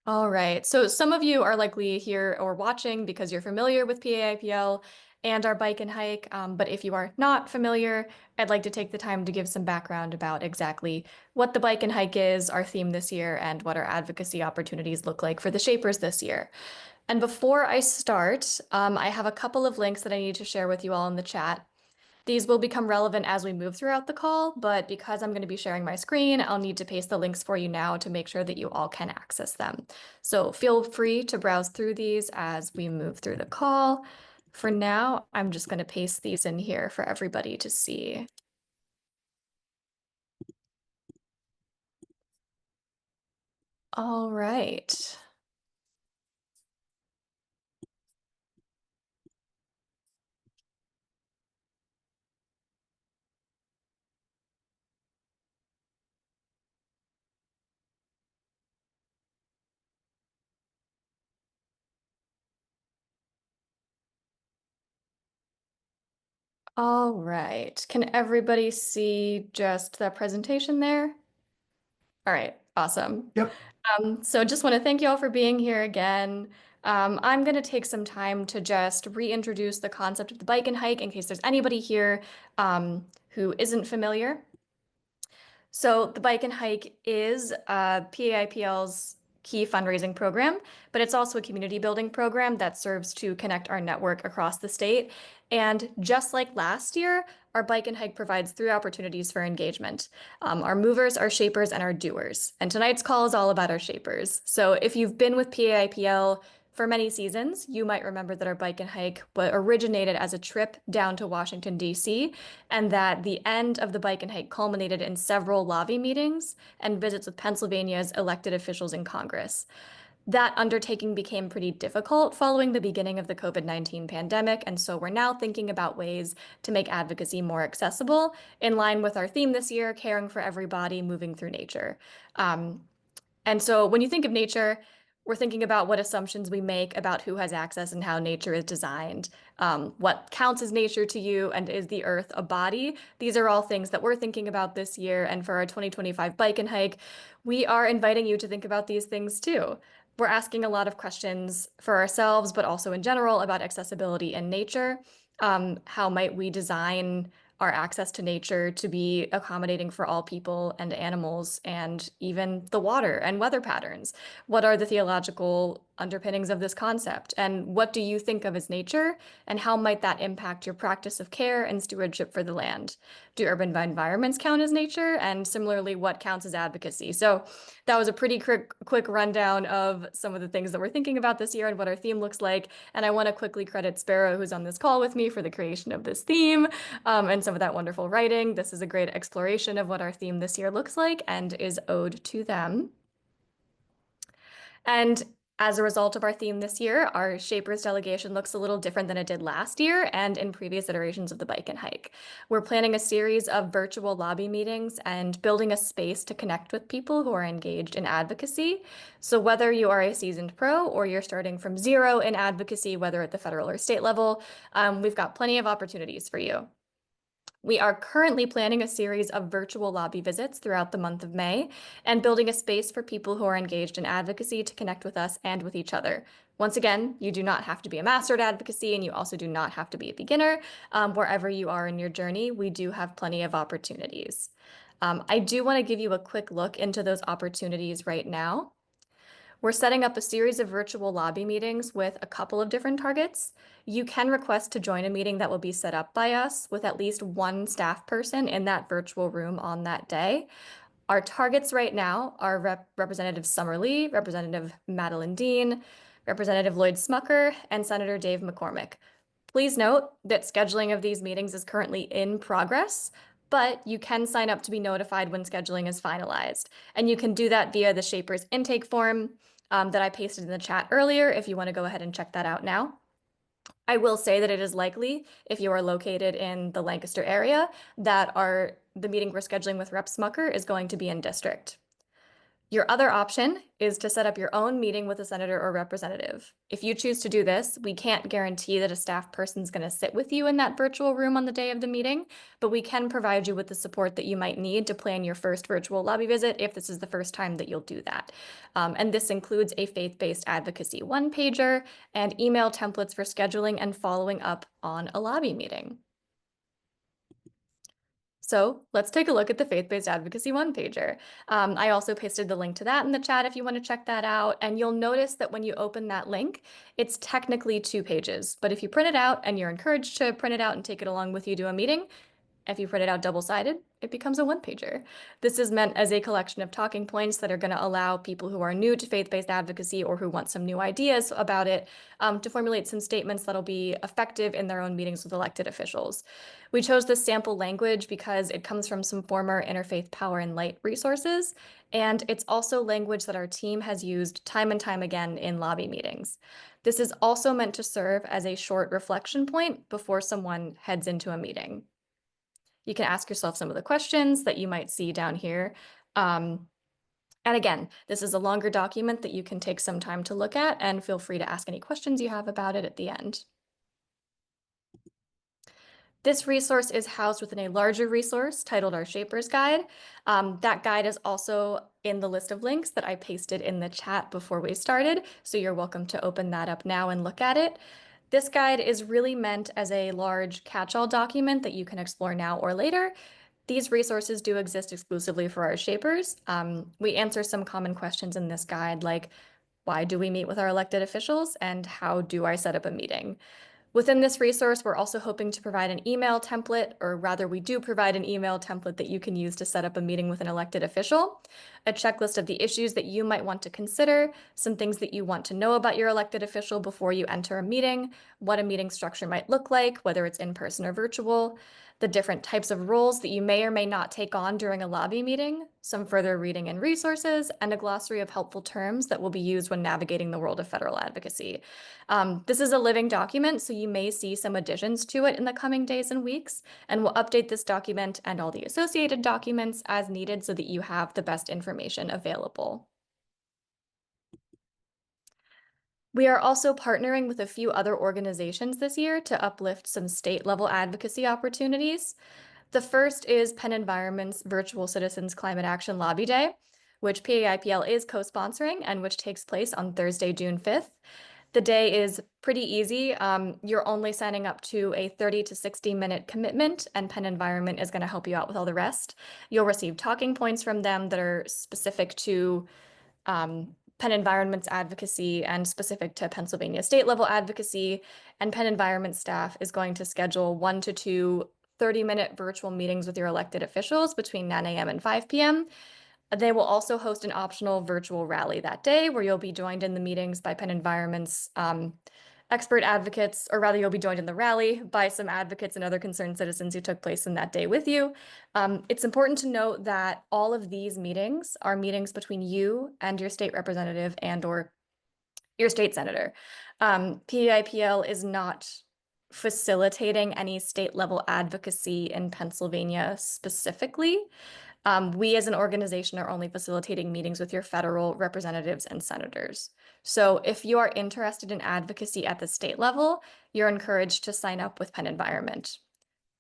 All right. So some of you are likely here or watching because you're familiar with PA IPL and our bike and hike. But if you are not familiar, I'd like to take the time to give some background about exactly what the bike and hike is, our theme this year, and what our advocacy opportunities look like for the shapers this year. And before I start, I have a couple of links that I need to share with you all in the chat. These will become relevant as we move throughout the call, but because I'm going to be sharing my screen, I'll need to paste the links for you now to make sure that you all can access them. So feel free to browse through these as we move through the call. For now, I'm just going to paste these in here for everybody to see. All right. All right. Can everybody see just that presentation there? All right, awesome. Yep. So just want to thank you all for being here again. I'm going to take some time to just reintroduce the concept of the bike and hike in case there's anybody here who isn't familiar. So the Bike and Hike is PAIPL's key fundraising program, but it's also a community building program that serves to connect our network across the state. And just like last year, our Bike and Hike provides three opportunities for engagement. Our movers, our shapers, and our doers. And tonight's call is all about our shapers. So if you've been with PAIPL for many seasons, you might remember that our Bike and Hike originated as a trip down to Washington, D.C., and that the end of the bike and hike culminated in several lobby meetings and visits with Pennsylvania's elected officials in Congress. That undertaking became pretty difficult following the beginning of the COVID-19 pandemic, and so we're now thinking about ways to make advocacy more accessible in line with our theme this year, caring for everybody, moving through nature. And so when you think of nature, we're thinking about what assumptions we make about who has access and how nature is designed. What counts as nature to you, and is the earth a body? These are all things that we're thinking about this year. And for our 2025 bike and hike, we are inviting you to think about these things too. We're asking a lot of questions for ourselves, but also in general about accessibility in nature. How might we design our access to nature to be accommodating for all people and animals and even the water and weather patterns? What are the theological underpinnings of this concept? And what do you think of as nature? And how might that impact your practice of care and stewardship for the land? Do urban environments count as nature? And similarly, what counts as advocacy? So that was a pretty quick rundown of some of the things that we're thinking about this year and what our theme looks like. And I want to quickly credit Sparrow, who's on this call with me, for the creation of this theme and some of that wonderful writing. This is a great exploration of what our theme this year looks like and is owed to them. And as a result of our theme this year, our Shapers delegation looks a little different than it did last year and in previous iterations of the bike and hike. We're planning a series of virtual lobby meetings and building a space to connect with people who are engaged in advocacy. So whether you are a seasoned pro or you're starting from zero in advocacy, whether at the federal or state level, we've got plenty of opportunities for you. We are currently planning a series of virtual lobby visits throughout the month of May and building a space for people who are engaged in advocacy to connect with us and with each other. Once again, you do not have to be a master at advocacy, and you also do not have to be a beginner. Wherever you are in your journey, we do have plenty of opportunities. I do want to give you a quick look into those opportunities right now. We're setting up a series of virtual lobby meetings with a couple of different targets. You can request to join a meeting that will be set up by us with at least one staff person in that virtual room on that day. Our targets right now are Representative Summer Lee, Representative Madeline Dean, Representative Lloyd Smucker, and Senator Dave McCormick. Please note that scheduling of these meetings is currently in progress, but you can sign up to be notified when scheduling is finalized. And you can do that via the Shapers intake form that I pasted in the chat earlier if you want to go ahead and check that out now. I will say that it is likely, if you are located in the Lancaster area, that the meeting we're scheduling with Rep. Smucker is going to be in district. Your other option is to set up your own meeting with a senator or representative. If you choose to do this, we can't guarantee that a staff person is going to sit with you in that virtual room on the day of the meeting, but we can provide you with the support that you might need to plan your first virtual lobby visit if this is the first time that you'll do that. And this includes a faith-based advocacy one-pager and email templates for scheduling and following up on a lobby meeting. So let's take a look at the faith-based advocacy one-pager. I also pasted the link to that in the chat if you want to check that out. And you'll notice that when you open that link, it's technically 2 pages. But if you print it out, and you're encouraged to print it out and take it along with you to a meeting, if you print it out double-sided, it becomes a one-pager. This is meant as a collection of talking points that are going to allow people who are new to faith-based advocacy or who want some new ideas about it to formulate some statements that'll be effective in their own meetings with elected officials. We chose this sample language because it comes from some former Interfaith Power and Light resources, and it's also language that our team has used time and time again in lobby meetings. This is also meant to serve as a short reflection point before someone heads into a meeting. You can ask yourself some of the questions that you might see down here. And again, this is a longer document that you can take some time to look at, and feel free to ask any questions you have about it at the end. This resource is housed within a larger resource titled our Shapers Guide. That guide is also in the list of links that I pasted in the chat before we started, so you're welcome to open that up now and look at it. This guide is really meant as a large catch-all document that you can explore now or later. These resources do exist exclusively for our shapers. We answer some common questions in this guide, like why do we meet with our elected officials and how do I set up a meeting? Within this resource, we're also hoping to provide an email template, or rather we do provide an email template that you can use to set up a meeting with an elected official, a checklist of the issues that you might want to consider, some things that you want to know about your elected official before you enter a meeting, what a meeting structure might look like, whether it's in person or virtual, the different types of roles that you may or may not take on during a lobby meeting, some further reading and resources, and a glossary of helpful terms that will be used when navigating the world of federal advocacy. This is a living document, so you may see some additions to it in the coming days and weeks, and we'll update this document and all the associated documents as needed so that you have the best information available. We are also partnering with a few other organizations this year to uplift some state-level advocacy opportunities. The first is Penn Environment's Virtual Citizens Climate Action Lobby Day, which PA IPL is co-sponsoring and which takes place on Thursday, June 5th. The day is pretty easy. You're only signing up to a 30 to 60-minute commitment, and Penn Environment is going to help you out with all the rest. You'll receive talking points from them that are specific to Penn Environment's advocacy and specific to Pennsylvania state level advocacy. And Penn Environment staff is going to schedule 1 to 2 30-minute virtual meetings with your elected officials between 9 a.m. and 5 p.m. They will also host an optional virtual rally that day where you'll be joined in the meetings by Penn Environment's expert advocates, or rather you'll be joined in the rally by some advocates and other concerned citizens who took place in that day with you. It's important to note that all of these meetings are meetings between you and your state representative and or your state senator. PAIPL is not facilitating any state level advocacy in Pennsylvania specifically. We as an organization are only facilitating meetings with your federal representatives and senators. So if you are interested in advocacy at the state level, you're encouraged to sign up with Penn Environment.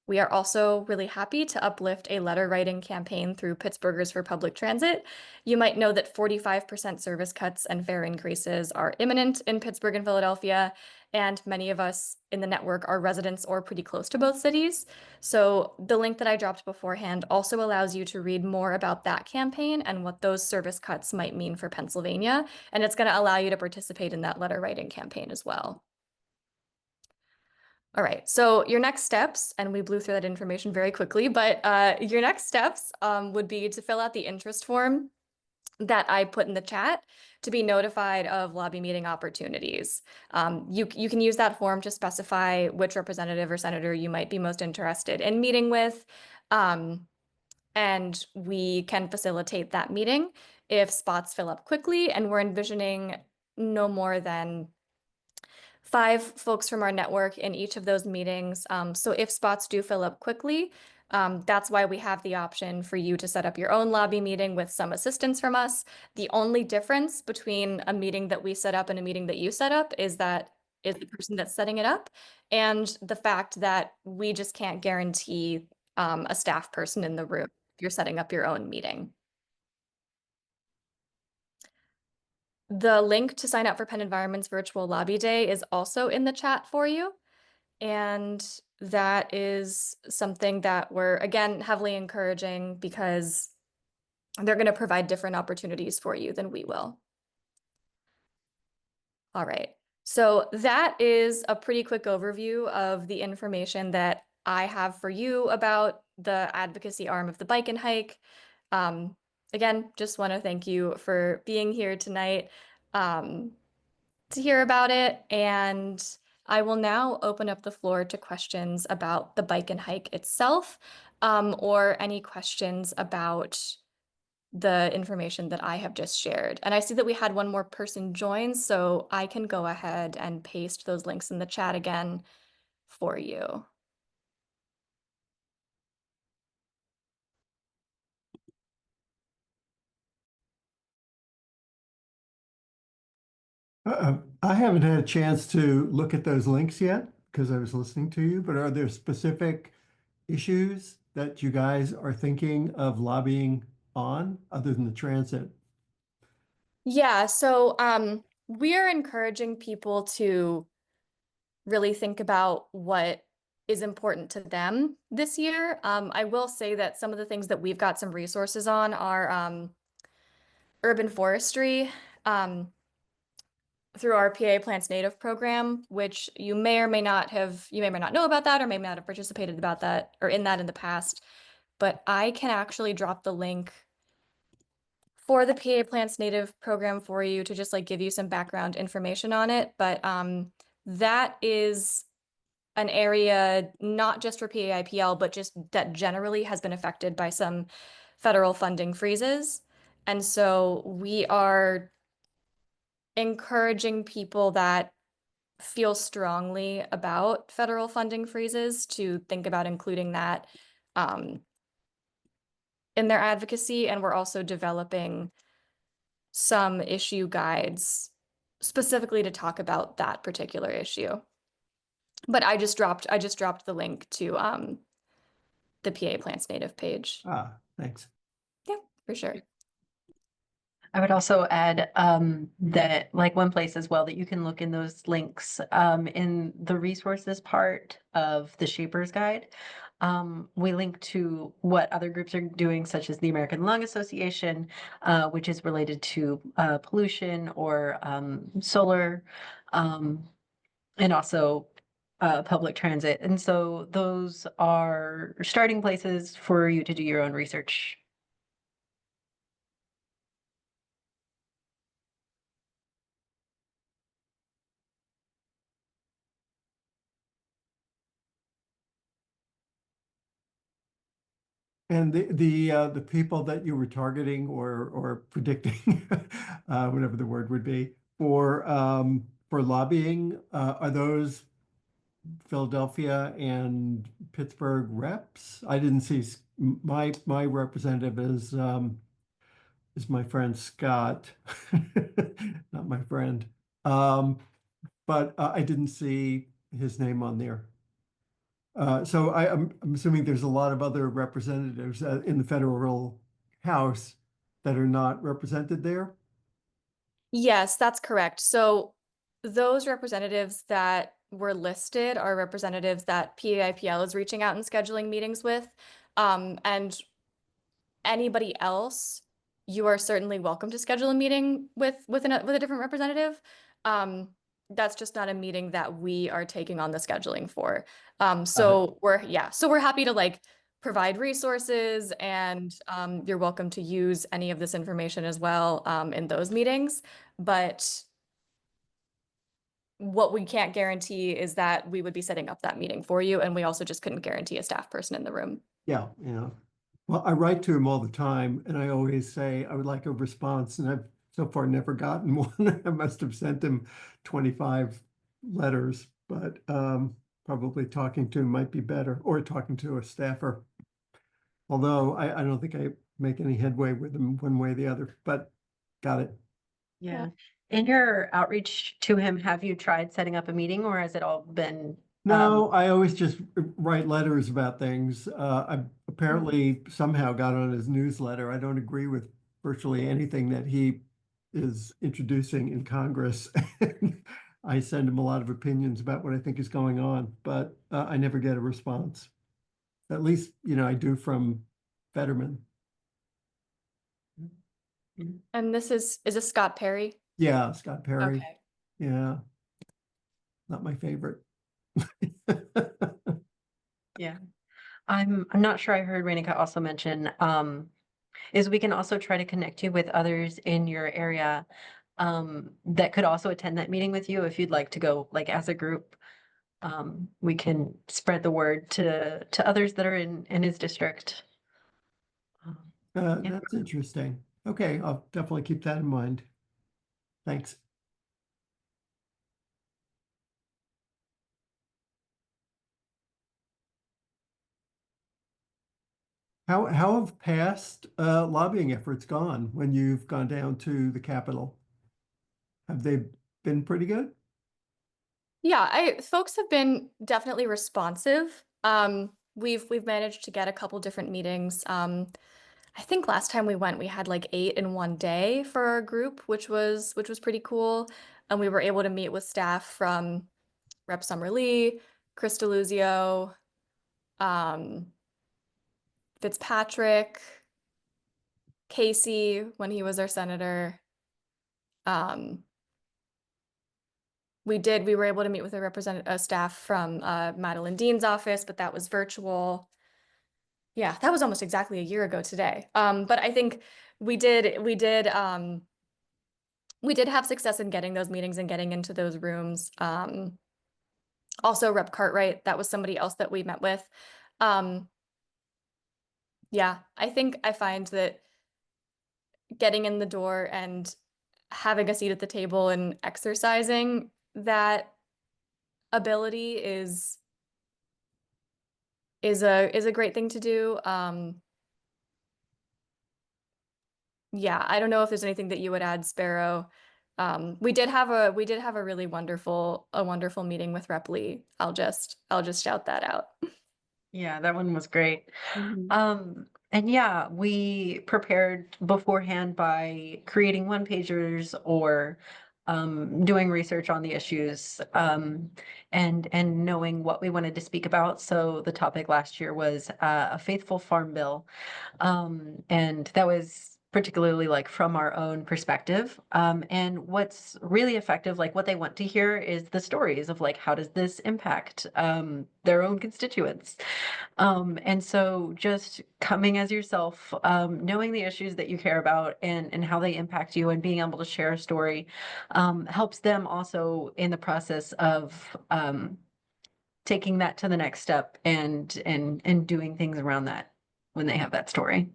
We are also really happy to uplift a letter writing campaign through Pittsburghers for Public Transit. You might know that 45% service cuts and fare increases are imminent in Pittsburgh and Philadelphia, and many of us in the network are residents or pretty close to both cities. So the link that I dropped beforehand also allows you to read more about that campaign and what those service cuts might mean for Pennsylvania, and it's going to allow you to participate in that letter writing campaign as well. All right, so your next steps, and we blew through that information very quickly, but your next steps would be to fill out the interest form that I put in the chat to be notified of lobby meeting opportunities. You can use that form to specify which representative or senator you might be most interested in meeting with, and we can facilitate that meeting if spots fill up quickly, and we're envisioning no more than 5 folks from our network in each of those meetings. So if spots do fill up quickly, That's why we have the option for you to set up your own lobby meeting with some assistance from us. The only difference between a meeting that we set up and a meeting that you set up is the person that's setting it up, and the fact that we just can't guarantee a staff person in the room if you're setting up your own meeting. The link to sign up for Penn Environment's virtual lobby day is also in the chat for you. And that is something that we're, again, heavily encouraging because they're going to provide different opportunities for you than we will. All right. So that is a pretty quick overview of the information that I have for you about the advocacy arm of the Bike and Hike. Again, just want to thank you for being here tonight to hear about it. And I will now open up the floor to questions about the Bike and Hike itself, or any questions about the information that I have just shared. And I see that we had one more person join, so I can go ahead and paste those links in the chat again for you. I haven't had a chance to look at those links yet because I was listening to you, but are there specific issues that you guys are thinking of lobbying on other than the transit? Yeah, so we're encouraging people to really think about what is important to them this year. I will say that some of the things that we've got some resources on are urban forestry through our PA Plants Native program, which you may or may not know about that, or may not have participated about that or in that in the past. But I can actually drop the link for the PA Plants Native program for you to just like give you some background information on it. But that is an area not just for PA IPL, but just that generally has been affected by some federal funding freezes. And so we are encouraging people that feel strongly about federal funding freezes to think about including that in their advocacy. And we're also developing some issue guides specifically to talk about that particular issue. But I just dropped the link to the PA Plants Native page. Thanks. Yeah, for sure. I would also add that like one place as well that you can look in those links in the resources part of the Shaper's Guide. We link to what other groups are doing, such as the American Lung Association, which is related to pollution or solar, and also public transit. And so those are starting places for you to do your own research. And the people that you were targeting or predicting, whatever the word would be, for lobbying, are those Philadelphia and Pittsburgh reps? I didn't see my representative is my friend Scott, not my friend. But I didn't see his name on there. So I'm assuming there's a lot of other representatives in the federal House that are not represented there. Yes, that's correct. So those representatives that were listed are representatives that PAIPL is reaching out and scheduling meetings with. And anybody else, you are certainly welcome to schedule a meeting with a different representative. That's just not a meeting that we are taking on the scheduling for. So we're happy to like provide resources, and you're welcome to use any of this information as well in those meetings. But what we can't guarantee is that we would be setting up that meeting for you, and we also just couldn't guarantee a staff person in the room. Yeah, yeah. Well, I write to him all the time, and I always say I would like a response, and I've so far never gotten one. I must have sent him 25 letters, but probably talking to him might be better, or talking to a staffer. Although I don't think I make any headway with them one way or the other, but got it. Yeah. In your outreach to him, have you tried setting up a meeting or has it all been, No, I always just write letters about things. I Mm. apparently somehow got on his newsletter. I don't agree with virtually anything that he is introducing in Congress. I send him a lot of opinions about what I think is going on, but I never get a response. At least, I do from Fetterman. Mm. And is this Scott Perry? Yeah, Scott Perry. Okay. Yeah, not my favorite. Yeah. I'm not sure I heard Renika also mention, is we can also try to connect you with others in your area that could also attend that meeting with you if you'd like to go like as a group. We can spread the word to others that are in his district. Um, yeah. That's interesting. Okay, I'll definitely keep that in mind. Thanks. How have past lobbying efforts gone when you've gone down to the Capitol? Have they been pretty good? Yeah, I folks have been definitely responsive. We've managed to get a couple different meetings. I think last time we went, we had like 8 in one day for our group, which was pretty cool. And we were able to meet with staff from Rep. Summer Lee, Chris Deluzio, um, Fitzpatrick, Casey when he was our senator. Um, we were able to meet with a staff from Madeline Dean's office, but that was virtual. Yeah, that was almost exactly a year ago today. But I think we did we did we did have success in getting those meetings and getting into those rooms. Also Rep. Cartwright, that was somebody else that we met with. Um, yeah, I think I find that getting in the door and having a seat at the table and exercising that ability is a great thing to do. Yeah, I don't know if there's anything that you would add, Sparrow. We did have a really wonderful meeting with Rep. Lee. I'll just shout that out. Yeah, that one was great. Mhm. And yeah, we prepared beforehand by creating one pagers or doing research on the issues and knowing what we wanted to speak about. So the topic last year was a faithful farm bill. And that was particularly like from our own perspective. And what's really effective, like what they want to hear is the stories of like, how does this impact their own constituents? And so just coming as yourself, knowing the issues that you care about and how they impact you and being able to share a story helps them also in the process of taking that to the next step and doing things around that when they have that story.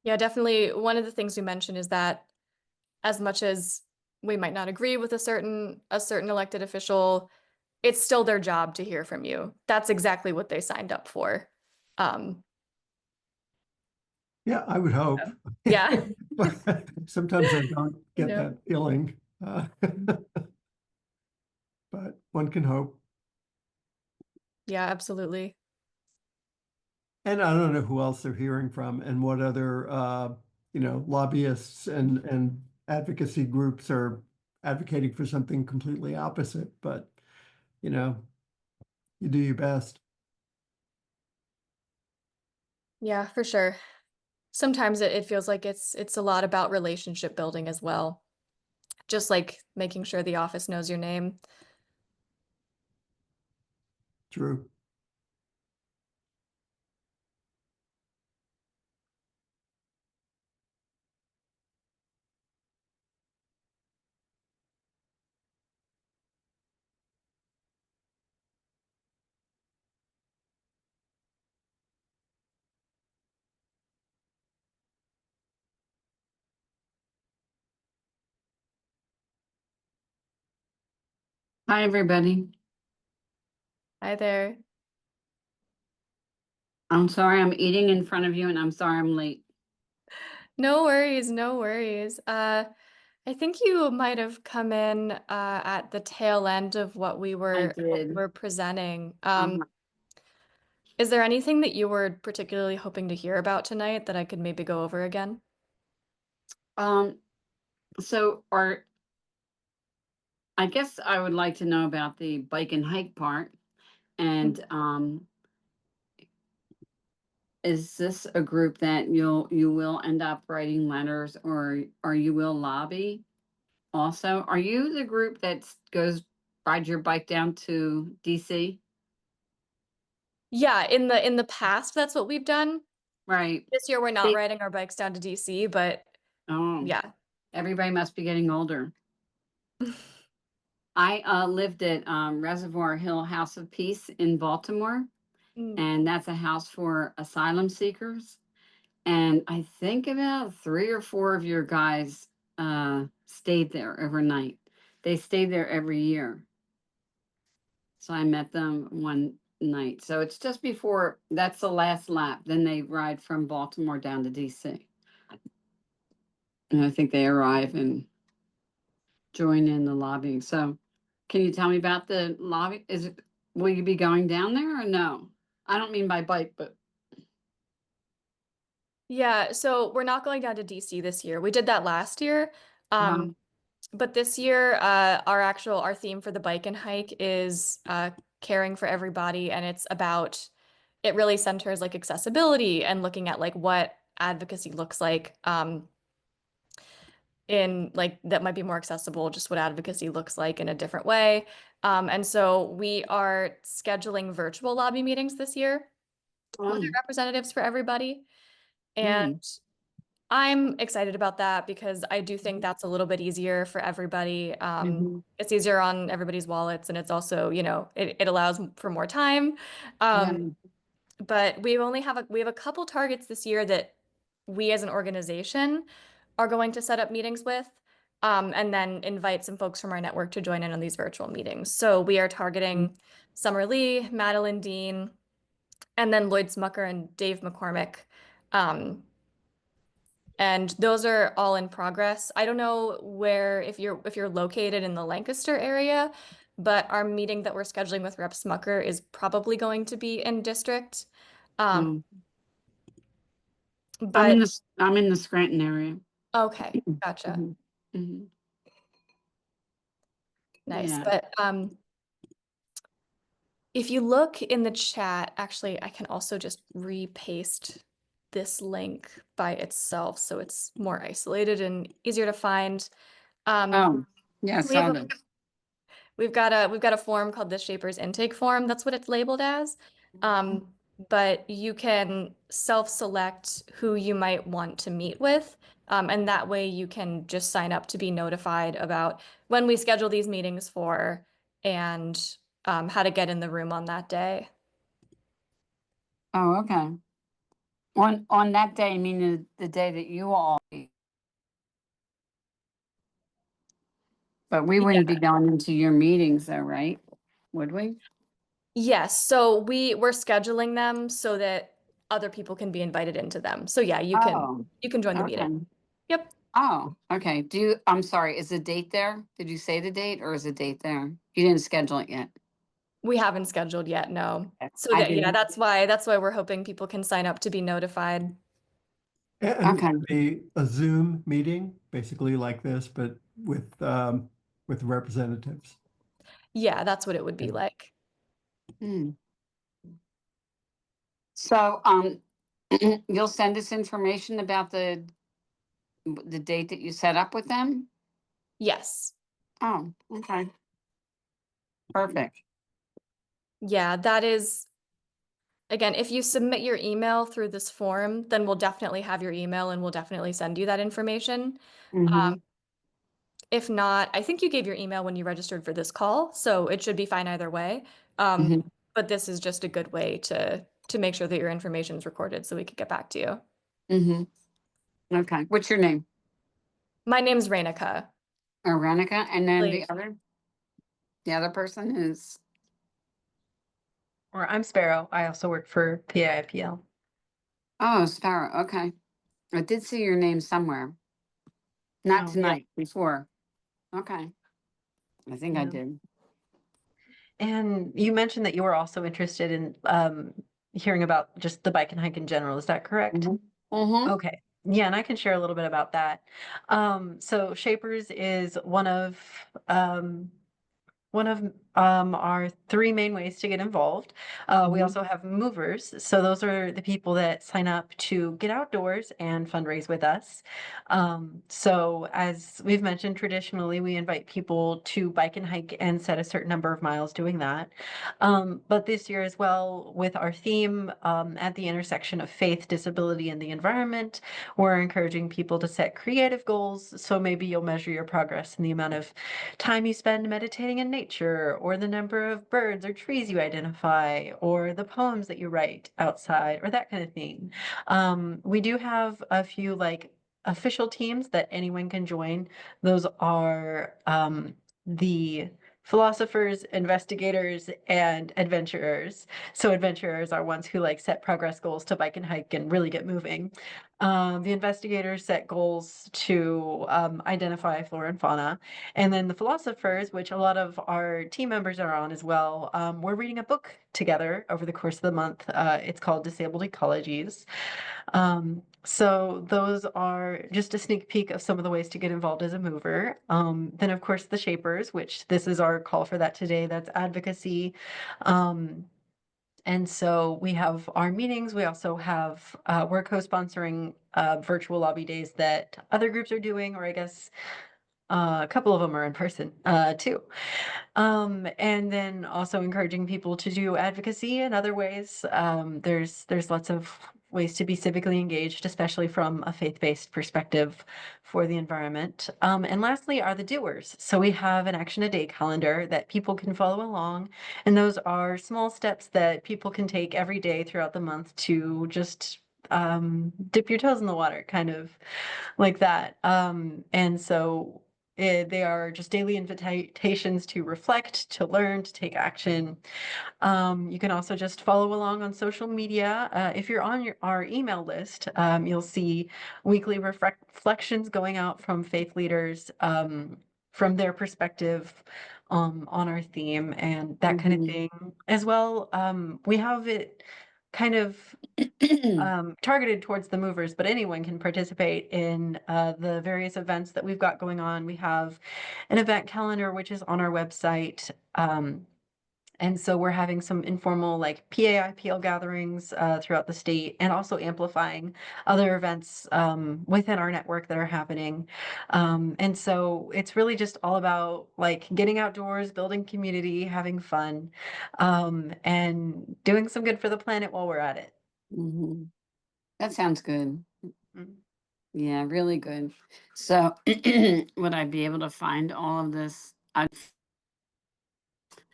Yeah, definitely. One of the things we mentioned is that as much as we might not agree with a certain elected official, it's still their job to hear from you. That's exactly what they signed up for. Um, Yeah, I would hope. yeah, But sometimes I don't you get know. that feeling. But one can hope. Yeah, absolutely. And I don't know who else they're hearing from and what other lobbyists and advocacy groups are advocating for something completely opposite, but you know, you do your best. Yeah, for sure. Sometimes it feels like it's a lot about relationship building as well. Just like making sure the office knows your name. True. Hi, everybody. Hi there. I'm sorry I'm eating in front of you, and I'm sorry I'm late. No worries, no worries. I think you might have come in at the tail end of what we I were did. presenting. Um, Is there anything that you were particularly hoping to hear about tonight that I could maybe go over again? um, so I guess I would like to know about the bike and hike part. And is this a group that you will end up writing letters, or you will lobby also? Are you the group that goes ride your bike down to DC? Yeah, in the past, that's what we've done. Right. This year, we're not They- riding our bikes down to DC, but Oh, yeah. everybody must be getting older. I lived at Reservoir Hill House of Peace in Baltimore, Mm. and that's a house for asylum seekers. And I think about 3 or 4 of your guys stayed there overnight. They stayed there every year. So I met them one night. So it's just before, that's the last lap. Then they ride from Baltimore down to DC. And I think they arrive and join in the lobbying. So can you tell me about the lobby? Will you be going down there or no? I don't mean by bike, but Yeah, so we're not going down to DC this year. We did that last year. Um, um, but this year, our theme for the bike and hike is caring for everybody, and it really centers like accessibility and looking at like what advocacy looks like in like that might be more accessible, just what advocacy looks like in a different way. And so we are scheduling virtual lobby meetings this year with our um, representatives for everybody. And mm, I'm excited about that because I do think that's a little bit easier for everybody. mhm, It's easier on everybody's wallets, and it's also, it allows for more time. yeah. But we have a couple targets this year that we as an organization are going to set up meetings with, and then invite some folks from our network to join in on these virtual meetings. So we are targeting Summer Lee, Madeline Dean, and then Lloyd Smucker and Dave McCormick. Um, and those are all in progress. I don't know where if you're located in the Lancaster area, but our meeting that we're scheduling with Rep. Smucker is probably going to be in district. Um, um, but I'm in the Scranton area. okay, gotcha. Mhm, mhm, Nice. yeah. But if you look in the chat, actually, I can also just repaste this link by itself so it's more isolated and easier to find. Um, Oh, yeah, I we have saw a that. we've got a form called the Shapers Intake Form. That's what it's labeled as. Um, but you can self-select who you might want to meet with. And that way you can just sign up to be notified about when we schedule these meetings for and how to get in the room on that day. Oh, okay. On that day, I mean the day that you all, but we wouldn't be going into your meetings though, right? Would we? Yes, so we're scheduling them so that other people can be invited into them. So yeah, Oh, you can join the meeting. okay. Yep. Oh, okay. I'm sorry, is the date there? Did you say the date or is the date there? You didn't schedule it yet. We haven't scheduled yet, no. Okay. So I that yeah, didn't. that's why we're hoping people can sign up to be notified. And it Okay. would be a Zoom meeting, basically like this, but with representatives. Yeah, that's what it would be Yeah. like. Hmm. So, you'll send us information about the date that you set up with them? Yes. Oh, okay. Perfect. Yeah, that is again, if you submit your email through this form, then we'll definitely have your email and we'll definitely send you that information. Mm-hmm. If not, I think you gave your email when you registered for this call, so it should be fine either way. Um, Mm-hmm. but this is just a good way to make sure that your information is recorded so we can get back to you. Mm-hmm. Okay. What's your name? My name's Rainika. Arenica, and then the Like, other? The other person is, Or I'm Sparrow. I also work for PA IPL. oh, Sparrow. Okay. I did see your name somewhere. Not Oh, yeah. tonight, before. Okay. I think I Yeah. did. And you mentioned that you were also interested in hearing about just the bike and hike in general. Is that correct? Mm-hmm. Okay. Yeah, and I can share a little bit about that. So Shapers is one of our three main ways to get involved. We also have movers. So those are the people that sign up to get outdoors and fundraise with us. So as we've mentioned, traditionally, we invite people to bike and hike and set a certain number of miles doing that. But this year as well, with our theme at the intersection of faith, disability, and the environment, we're encouraging people to set creative goals. So maybe you'll measure your progress in the amount of time you spend meditating in nature, or the number of birds or trees you identify, or the poems that you write outside, or that kind of thing. We do have a few like official teams that anyone can join. Those are the philosophers, investigators, and adventurers. So adventurers are ones who like set progress goals to bike and hike and really get moving. The investigators set goals to identify flora and fauna. And then the philosophers, which a lot of our team members are on as well, we're reading a book together over the course of the month. It's called Disabled Ecologies. So those are just a sneak peek of some of the ways to get involved as a mover. Then of course the Shapers, which this is our call for that today, that's advocacy. And so we have our meetings. We also have, we're co-sponsoring virtual lobby days that other groups are doing, or I guess a couple of them are in person too. And then also encouraging people to do advocacy in other ways. There's lots of ways to be civically engaged, especially from a faith-based perspective for the environment. And lastly are the doers. So we have an action a day calendar that people can follow along. And those are small steps that people can take every day throughout the month to just dip your toes in the water, kind of like that. And so they are just daily invitations to reflect, to learn, to take action. You can also just follow along on social media. If you're on our email list, you'll see weekly reflections going out from faith leaders from their perspective on our theme and that kind of thing. As well, we have it kind of targeted towards the movers, but anyone can participate in the various events that we've got going on. We have an event calendar, which is on our website. And so we're having some informal like PA IPL gatherings throughout the state and also amplifying other events within our network that are happening. And so it's really just all about like getting outdoors, building community, having fun, and doing some good for the planet while we're at it. That sounds good. Mhm. Yeah, really good. So would I be able to find all of this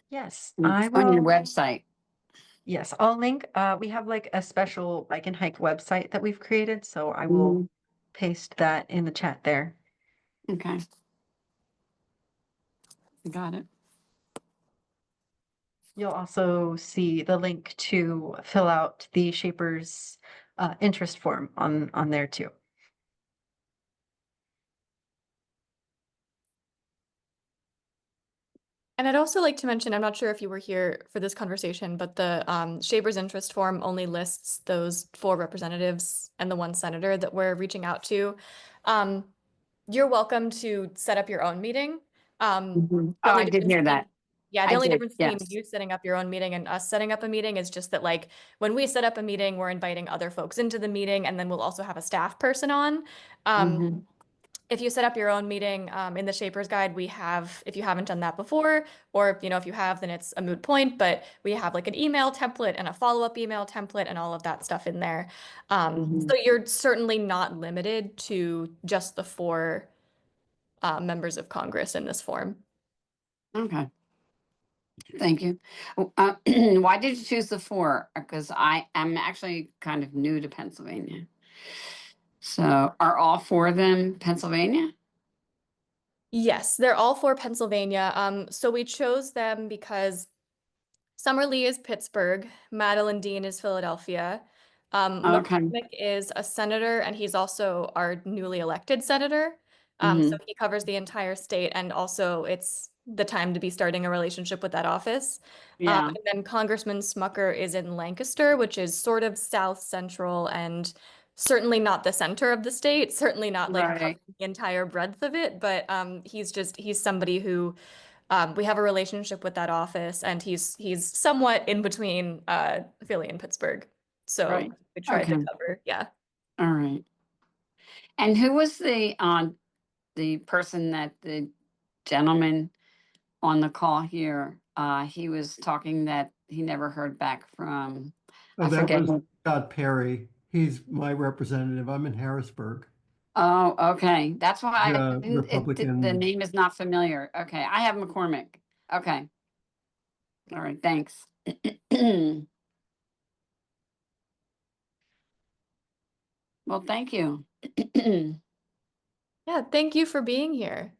Yes, I on your will. website? Yes, I'll link. We have like a special bike and hike website that we've created, so I will paste that in the chat there. Okay. Got it. You'll also see the link to fill out the Shapers interest form on there too. And I'd also like to mention, I'm not sure if you were here for this conversation, but the Shapers interest form only lists those 4 representatives and the 1 senator that we're reaching out to. You're welcome to set up your own meeting. Oh, The I only did difference hear that. Yeah, the I only did, difference between yes. you setting up your own meeting and us setting up a meeting is just that like when we set up a meeting, we're inviting other folks into the meeting, and then we'll also have a staff person on. If you set up your own meeting in the Shapers Guide, we have, if you haven't done that before, or if you have, then it's a moot point, but we have like an email template and a follow-up email template and all of that stuff in there. So you're certainly not limited to just the 4 members of Congress in this form. Okay. Thank you. Why did you choose the 4? Because I am actually kind of new to Pennsylvania. So are all 4 of them Pennsylvania? Yes, they're all for Pennsylvania. So we chose them because Summer Lee is Pittsburgh, Madeline Dean is Philadelphia. Okay. McCormick is a senator, and he's also our newly elected senator. So Hmm. he covers the entire state, and also it's the time to be starting a relationship with that office. Yeah, And then Congressman Smucker is in Lancaster, which is sort of south central and certainly not the center of the state, certainly not like right, covering the entire breadth of it, but he's somebody who we have a relationship with that office, and he's somewhat in between Philly and Pittsburgh. So right. we tried to Okay, cover, yeah. all right. And who was the person that the gentleman on the call here, he was talking that he never heard back from, Oh, I that forget was who. Scott Perry. He's my representative. I'm in Harrisburg, Oh, okay. That's why I the didn't, the Republican. name is not familiar. Okay, I have McCormick. Okay, all right, thanks. Well, thank you. Yeah, thank you for being here.